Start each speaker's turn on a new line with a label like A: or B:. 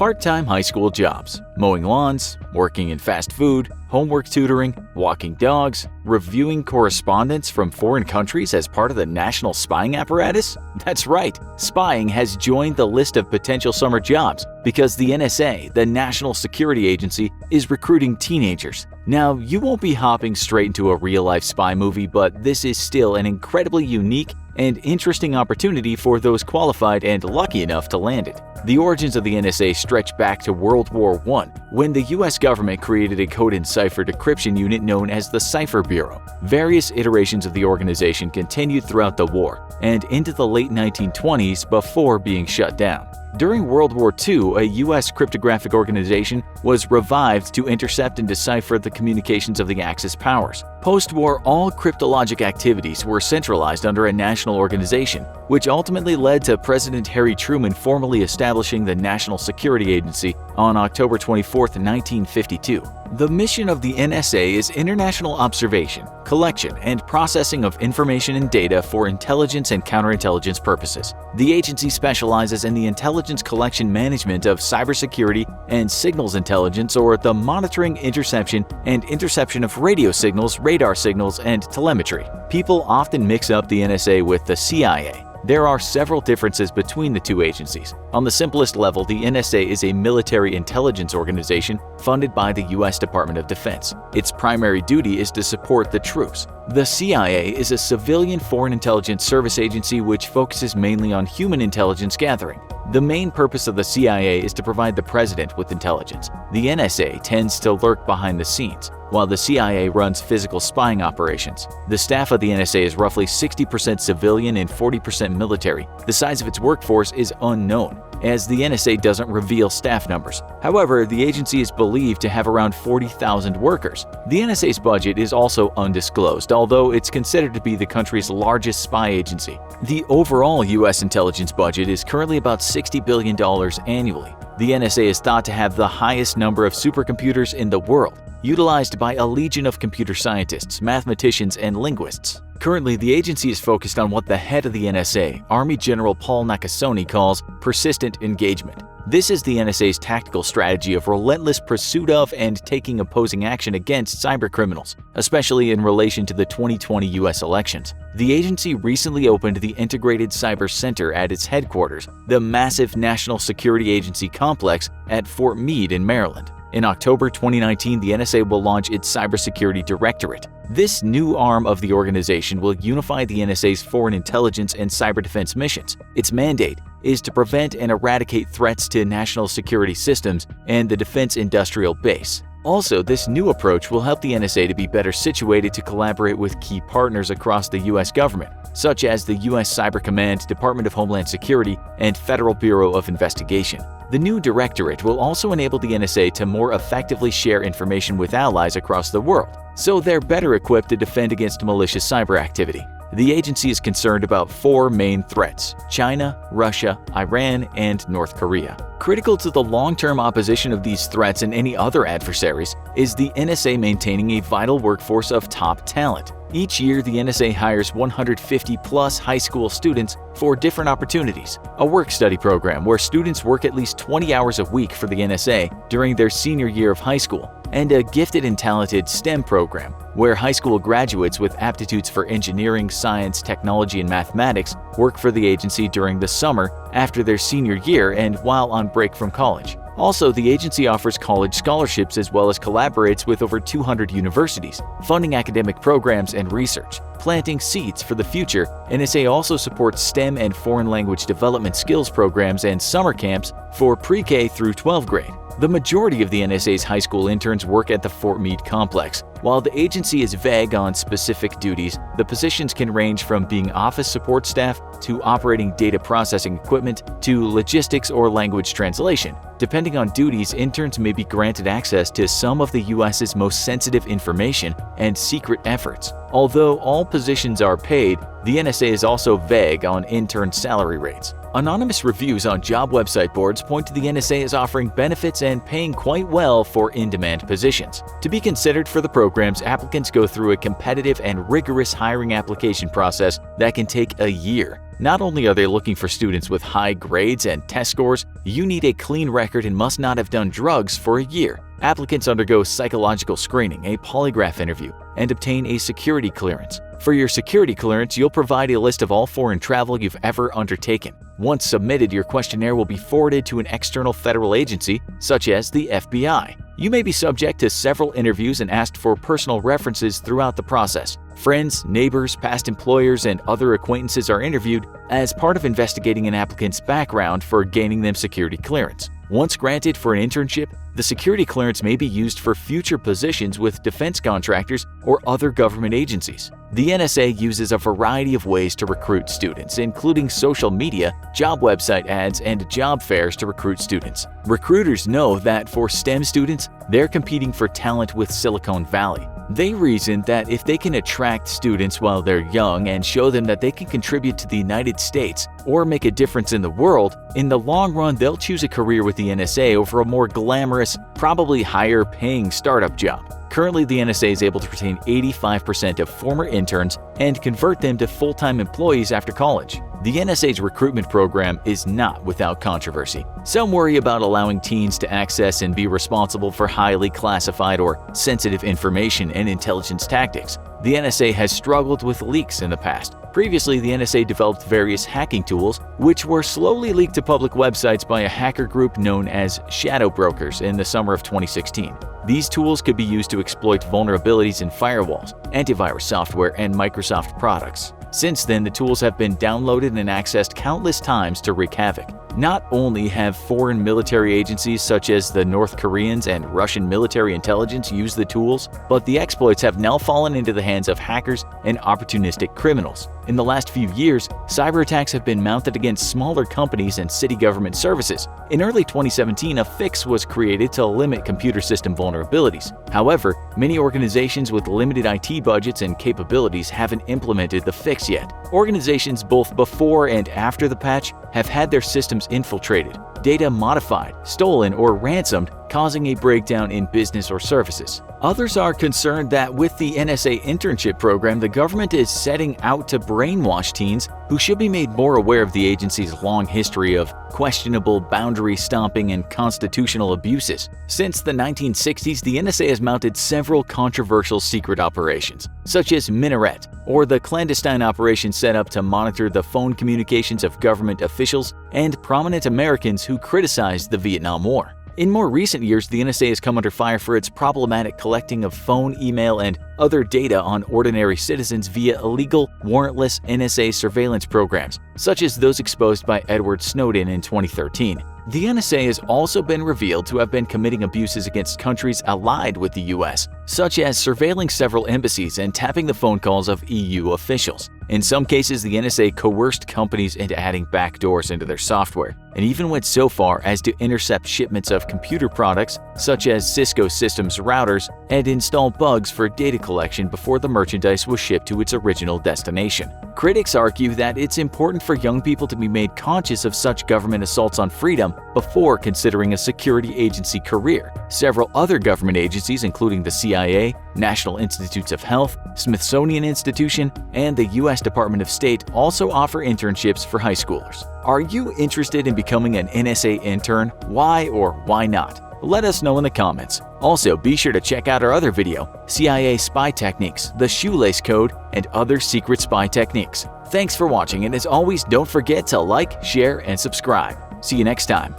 A: Part-time high school jobs: mowing lawns, working in fast food, homework tutoring, walking dogs, reviewing correspondence from foreign countries as part of the national spying apparatus? That's right, spying has joined the list of potential summer jobs because the NSA, the National Security Agency, is recruiting teenagers. Now, you won't be hopping straight into a real-life spy movie, but this is still an incredibly unique and interesting opportunity for those qualified and lucky enough to land it. The origins of the NSA stretch back to World War I, when the US government created a code and cipher decryption unit known as the Cipher Bureau. Various iterations of the organization continued throughout the war and into the late 1920s before being shut down. During World War II, a U.S. cryptographic organization was revived to intercept and decipher the communications of the Axis powers. Post-war, all cryptologic activities were centralized under a national organization, which ultimately led to President Harry Truman formally establishing the National Security Agency on October 24, 1952. The mission of the NSA is international observation, collection, and processing of information and data for intelligence and counterintelligence purposes. The agency specializes in the intelligence collection management of cybersecurity and signals intelligence, or the monitoring, interception, and interception of radio signals, radar signals, and telemetry. People often mix up the NSA with the CIA. There are several differences between the two agencies. On the simplest level, the NSA is a military intelligence organization funded by the U.S. Department of Defense. Its primary duty is to support the troops. The CIA is a civilian foreign intelligence service agency which focuses mainly on human intelligence gathering. The main purpose of the CIA is to provide the president with intelligence. The NSA tends to lurk behind the scenes, while the CIA runs physical spying operations. The staff of the NSA is roughly 60% civilian and 40% military. The size of its workforce is unknown, as the NSA doesn't reveal staff numbers. However, the agency is believed to have around 40,000 workers. The NSA's budget is also undisclosed, although it's considered to be the country's largest spy agency. The overall U.S. intelligence budget is currently about $60 billion annually. The NSA is thought to have the highest number of supercomputers in the world, utilized by a legion of computer scientists, mathematicians, and linguists. Currently, the agency is focused on what the head of the NSA, Army General Paul Nakasone, calls persistent engagement. This is the NSA's tactical strategy of relentless pursuit of and taking opposing action against cybercriminals, especially in relation to the 2020 U.S. elections. The agency recently opened the Integrated Cyber Center at its headquarters, the massive National Security Agency complex at Fort Meade in Maryland. In October 2019, the NSA will launch its Cybersecurity Directorate. This new arm of the organization will unify the NSA's foreign intelligence and cyber defense missions. Its mandate is to prevent and eradicate threats to national security systems and the defense industrial base. Also, this new approach will help the NSA to be better situated to collaborate with key partners across the U.S. government, such as the U.S. Cyber Command, Department of Homeland Security, and Federal Bureau of Investigation. The new directorate will also enable the NSA to more effectively share information with allies across the world, so they're better equipped to defend against malicious cyber activity. The agency is concerned about four main threats: China, Russia, Iran, and North Korea. Critical to the long-term opposition of these threats and any other adversaries is the NSA maintaining a vital workforce of top talent. Each year, the NSA hires 150-plus high school students for different opportunities: a work-study program where students work at least 20 hours a week for the NSA during their senior year of high school, and a gifted and talented STEM program where high school graduates with aptitudes for engineering, science, technology, and mathematics work for the agency during the summer after their senior year and while on break from college. Also, the agency offers college scholarships as well as collaborates with over 200 universities, funding academic programs and research. Planting seeds for the future, NSA also supports STEM and foreign language development skills programs and summer camps for pre-K through 12th grade. The majority of the NSA's high school interns work at the Fort Meade complex. While the agency is vague on specific duties, the positions can range from being office support staff to operating data processing equipment to logistics or language translation. Depending on duties, interns may be granted access to some of the U.S.'s most sensitive information and secret efforts. Although all positions are paid, the NSA is also vague on intern salary rates. Anonymous reviews on job website boards point to the NSA as offering benefits and paying quite well for in-demand positions. To be considered for the program, programs, applicants go through a competitive and rigorous hiring application process that can take a year. Not only are they looking for students with high grades and test scores, you need a clean record and must not have done drugs for a year. Applicants undergo psychological screening, a polygraph interview, and obtain a security clearance. For your security clearance, you'll provide a list of all foreign travel you've ever undertaken. Once submitted, your questionnaire will be forwarded to an external federal agency, such as the FBI. You may be subject to several interviews and asked for personal references throughout the process. Friends, neighbors, past employers, and other acquaintances are interviewed as part of investigating an applicant's background for gaining them security clearance. Once granted for an internship, the security clearance may be used for future positions with defense contractors or other government agencies. The NSA uses a variety of ways to recruit students, including social media, job website ads, and job fairs to recruit students. Recruiters know that for STEM students, they're competing for talent with Silicon Valley. They reason that if they can attract students while they're young and show them that they can contribute to the United States or make a difference in the world, in the long run they'll choose a career with the NSA over a more glamorous, probably higher-paying startup job. Currently, the NSA is able to retain 85% of former interns and convert them to full-time employees after college. The NSA's recruitment program is not without controversy. Some worry about allowing teens to access and be responsible for highly classified or sensitive information and intelligence tactics. The NSA has struggled with leaks in the past. Previously, the NSA developed various hacking tools, which were slowly leaked to public websites by a hacker group known as Shadow Brokers in the summer of 2016. These tools could be used to exploit vulnerabilities in firewalls, antivirus software, and Microsoft products. Since then, the tools have been downloaded and accessed countless times to wreak havoc. Not only have foreign military agencies such as the North Koreans and Russian military intelligence used the tools, but the exploits have now fallen into the hands of hackers and opportunistic criminals. In the last few years, cyber attacks have been mounted against smaller companies and city government services. In early 2017, a fix was created to limit computer system vulnerabilities. However, many organizations with limited IT budgets and capabilities haven't implemented the fix yet. Organizations both before and after the patch have had their systems infiltrated, data modified, stolen, or ransomed, causing a breakdown in business or services. Others are concerned that with the NSA internship program, the government is setting out to brainwash teens who should be made more aware of the agency's long history of questionable boundary stomping and constitutional abuses. Since the 1960s, the NSA has mounted several controversial secret operations, such as Minaret, or the clandestine operation set up to monitor the phone communications of government officials and prominent Americans who criticized the Vietnam War. In more recent years, the NSA has come under fire for its problematic collecting of phone, email, and other data on ordinary citizens via illegal, warrantless NSA surveillance programs, such as those exposed by Edward Snowden in 2013. The NSA has also been revealed to have been committing abuses against countries allied with the US, such as surveilling several embassies and tapping the phone calls of EU officials. In some cases, the NSA coerced companies into adding backdoors into their software, and even went so far as to intercept shipments of computer products such as Cisco Systems routers and install bugs for data collection before the merchandise was shipped to its original destination. Critics argue that it's important for young people to be made conscious of such government assaults on freedom before considering a security agency career. Several other government agencies, including the CIA, National Institutes of Health, Smithsonian Institution, and the U.S. Department of State, also offer internships for high schoolers. Are you interested in becoming an NSA intern? Why or why not? Let us know in the comments. Also, be sure to check out our other video, CIA Spy Techniques, the Shoelace Code, and other secret spy techniques. Thanks for watching, and as always, don't forget to like, share, and subscribe. See you next time.